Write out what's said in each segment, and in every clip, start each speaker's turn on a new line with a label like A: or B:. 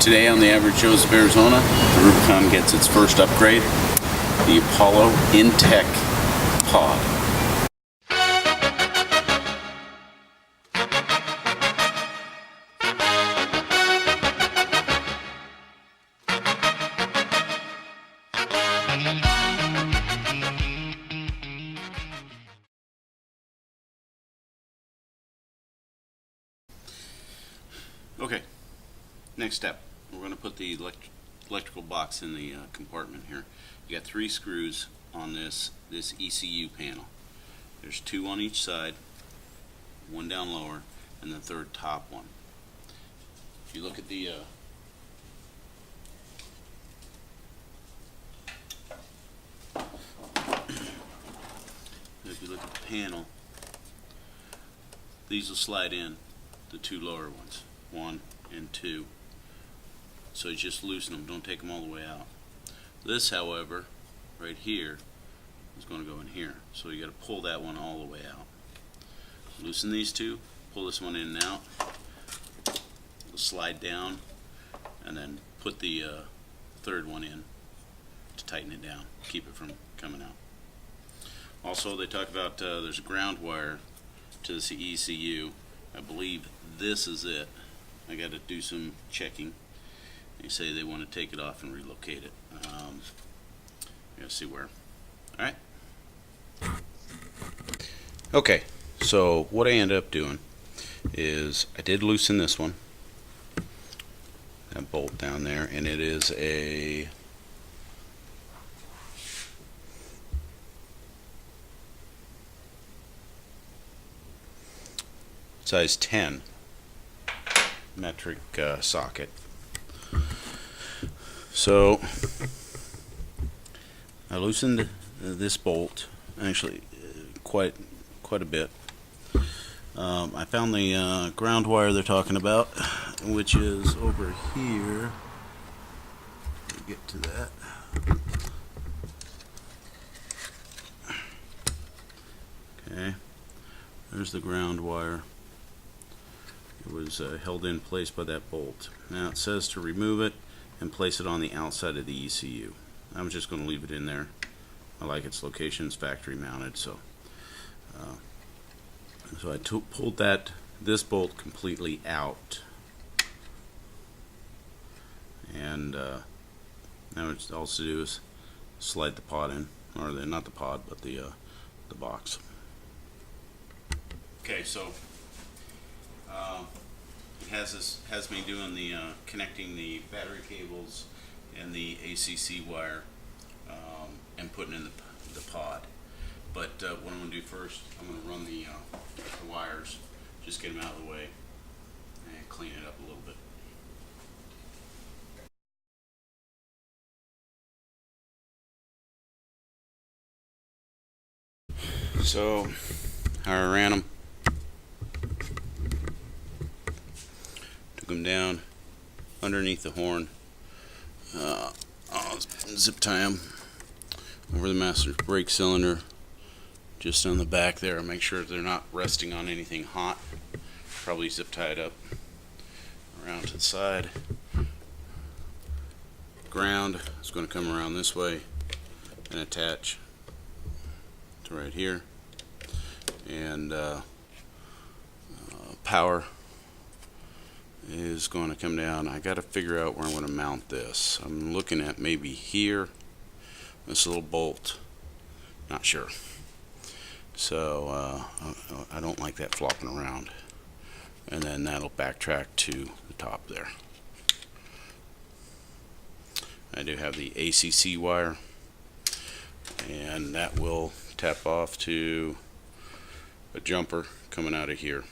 A: Today on the Average Joe's of Arizona, the Rubicon gets its first upgrade, the Appollointech Pod. Okay, next step. We're going to put the electrical box in the compartment here. You got 3 screws on this ECU panel. There's 2 on each side, 1 down lower, and the 3rd top one. If you look at the panel, these will slide in, the 2 lower ones, 1 and 2. So you just loosen them, don't take them all the way out. This, however, right here, is going to go in here. So you got to pull that one all the way out. Loosen these 2, pull this one in and out, slide down, and then put the 3rd one in to tighten it down, keep it from coming out. Also, they talk about there's a ground wire to this ECU. I believe this is it. I got to do some checking. They say they want to take it off and relocate it. Gotta see where. Alright. Okay, so what I ended up doing is I did loosen this one, that bolt down there, and it is a size 10 metric socket. So I loosened this bolt, actually quite a bit. I found the ground wire they're talking about, which is over here. Let me get to that. Okay, there's the ground wire. It was held in place by that bolt. Now it says to remove it and place it on the outside of the ECU. I'm just going to leave it in there. I like its location. It's factory mounted, so I pulled this bolt completely out, and now what I'll do is slide the pod in, or not the pod, but the box. Okay, so it has me doing the connecting the battery cables and the ACC wire and putting in the pod. But what I'm going to do first, I'm going to run the wires, just get them out of the way and clean it up a little bit. So I ran them. Took them down underneath the horn. I'll zip tie them over the master brake cylinder, just on the back there. Make sure they're not resting on anything hot. Probably zip tie it up around to the side. Ground is going to come around this way and attach to right here. And power is going to come down. I got to figure out where I'm going to mount this. I'm looking at maybe here, this little bolt, not sure. So I don't like that flopping around, and then that'll backtrack to the top there. I do have the ACC wire, and that will tap off to a jumper coming out of here.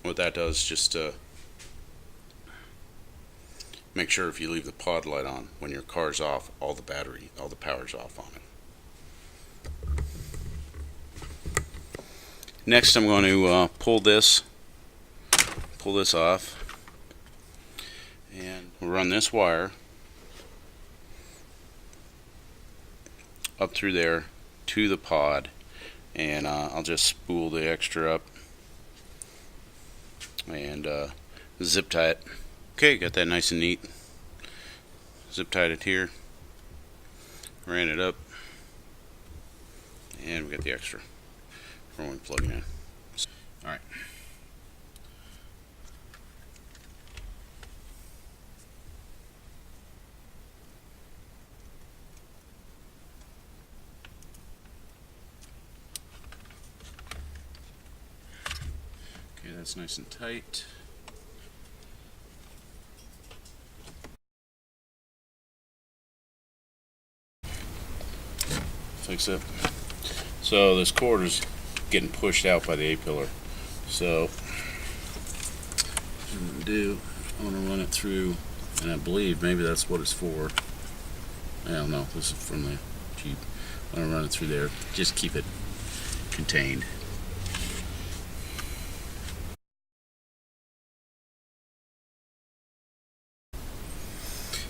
A: What that does is just make sure if you leave the pod light on, when your car's off, all the power's off on it. Next, I'm going to pull this off, and we'll run this wire up through there to the pod, and I'll just spool the extra up and zip tie it. Okay, got that nice and neat. zip tied it here, ran it up, and we got the extra for when we plug it in. Alright. Okay, that's nice and tight. Fix it. So this cord is getting pushed out by the A-pillar. So what I'm going to do, I want to run it through, and I believe maybe that's what it's for. I don't know, this is from the Jeep. I want to run it through there, just keep it contained.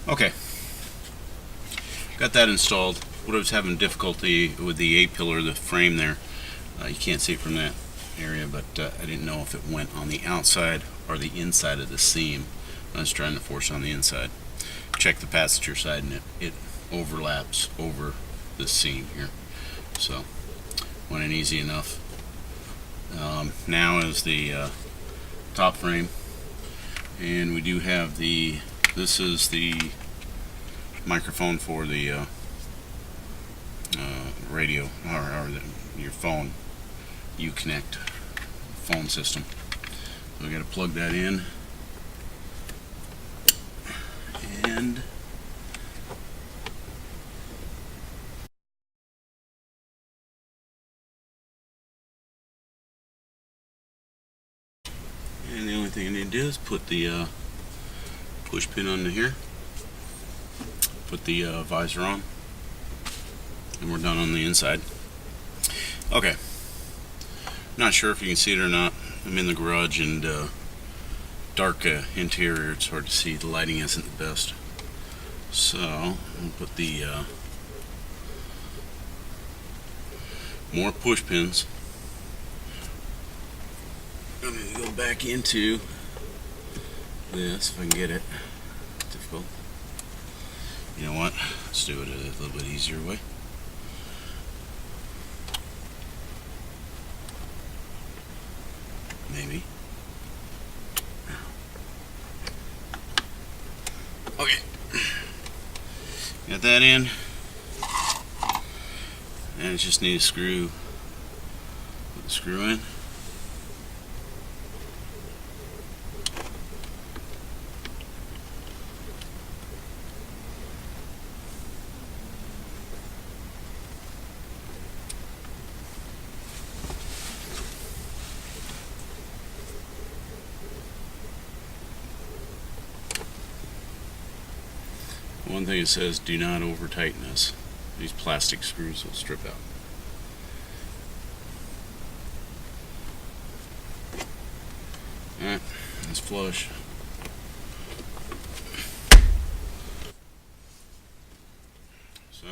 A: Okay, got that installed. What I was having difficulty with the A-pillar, the frame there, you can't see it from that area, but I didn't know if it went on the outside or the inside of the seam. I was trying to force on the inside. Check the passenger side, and it overlaps over the seam here. So went in easy enough. Now is the top frame, and we do have this is the microphone for the radio or your phone Uconnect phone system. So we got to plug that in, and the only thing I need to do is put the push pin under here, put the visor on, and we're done on the inside. Okay, not sure if you can see it or not. I'm in the garage, and dark interior, it's hard to see. The lighting isn't the best. So I'll put the more push pins. I'm going to go back into this if I can get it. Difficult. You know what? Let's do it a little bit easier way. Maybe. Okay. Got that in. And I just need a screw. Put the screw in. One thing it says, do not over tighten this. These plastic screws will strip out. Alright, let's flush. So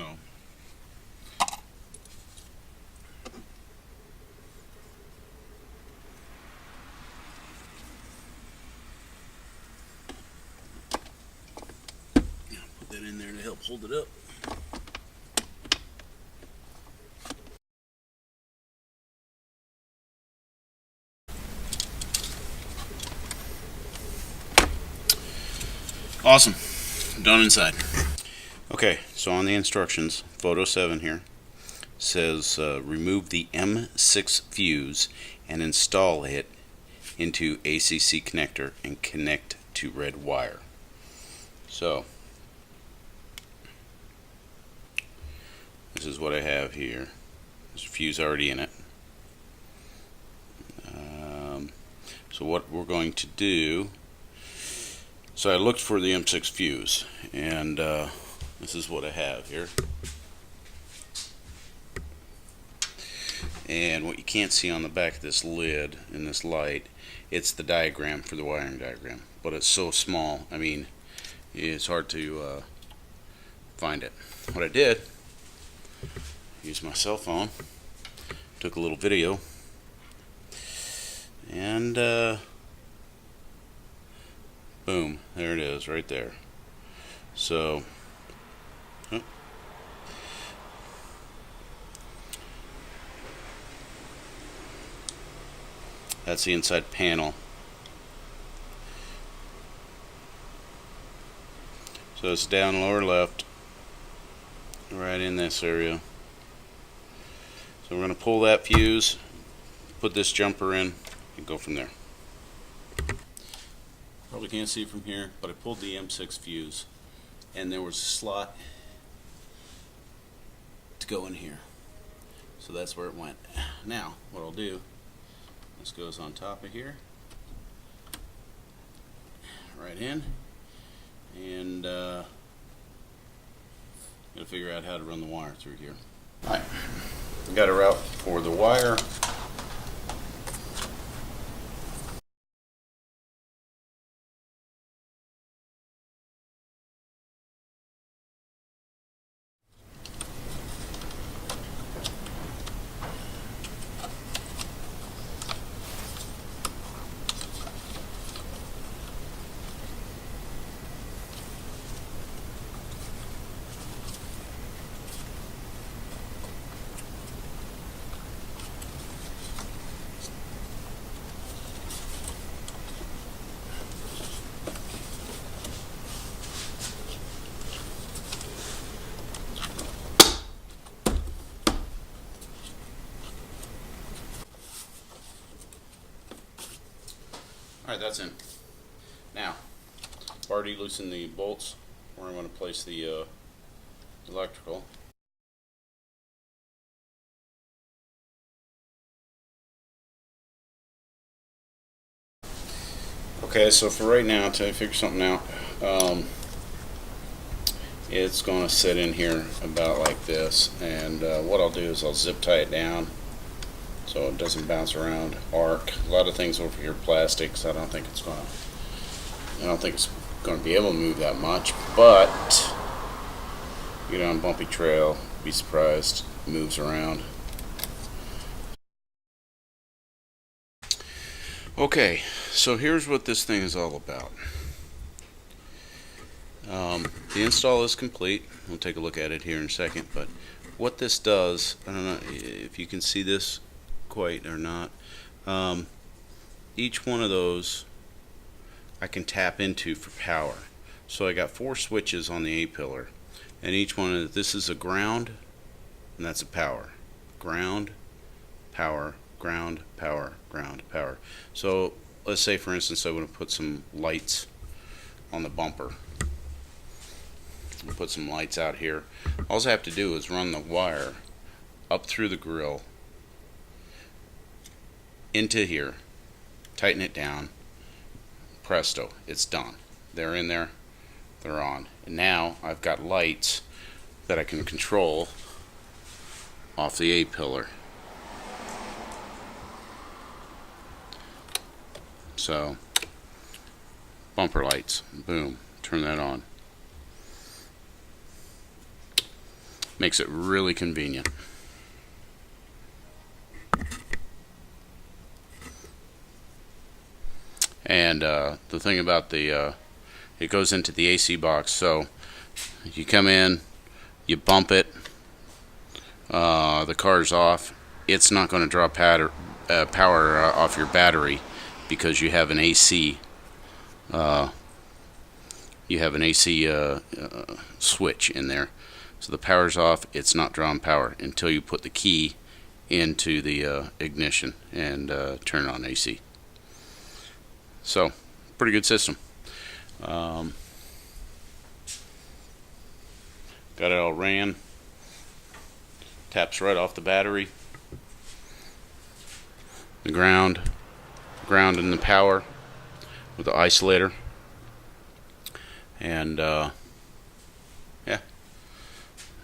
A: put that in there to help hold it up. Awesome. Done inside. Okay, so on the instructions, photo 7 here says remove the M6 fuse and install it into ACC connector and connect to red wire. So this is what I have here. There's a fuse already in it. So what we're going to do, so I looked for the M6 fuse, and this is what I have here. And what you can't see on the back of this lid in this light, it's the diagram for the wiring diagram, but it's so small, I mean, it's hard to find it. What I did, used my cell phone, took a little video, and boom, there it is right there. So Huh? That's the inside panel. So it's down lower left, right in this area. So we're going to pull that fuse, put this jumper in, and go from there. Probably can't see it from here, but I pulled the M6 fuse, and there was a slot to go in here. So that's where it went. Now, what I'll do, this goes on top of here, right in, and gotta figure out how to run the wire through here. Alright, got a route for the wire. Alright, that's in. Now, I've already loosened the bolts where I'm going to place the electrical. Okay, so for right now, until I figure something out, it's going to sit in here about like this, and what I'll do is I'll zip tie it down so it doesn't bounce around, arc. A lot of things over here are plastic, so I don't think it's going to be able to move that much, but you get on a bumpy trail, be surprised, it moves around. Okay, so here's what this thing is all about. The install is complete. We'll take a look at it here in a second, but what this does, I don't know if you can see this quite or not, each one of those I can tap into for power. So I got 4 switches on the A-pillar, and each one of this is a ground, and that's a power. Ground, power, ground, power, ground, power. So let's say, for instance, I want to put some lights on the bumper. I'll put some lights out here. All I have to do is run the wire up through the grill into here, tighten it down, presto, it's done. They're in there, they're on. And now I've got lights that I can control off the A-pillar. So, bumper lights, boom, turn that on. Makes it really convenient. And the thing about it goes into the AC box, so you come in, you bump it, the car's off, it's not going to draw power off your battery because you have an AC switch in there. So the power's off, it's not drawing power until you put the key into the ignition and turn on AC. So, pretty good system. Got it all ran. Taps right off the battery. The ground and the power with the isolator. And yeah.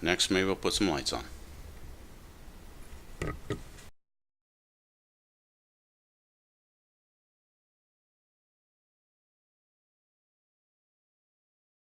A: Next, maybe we'll put some lights on.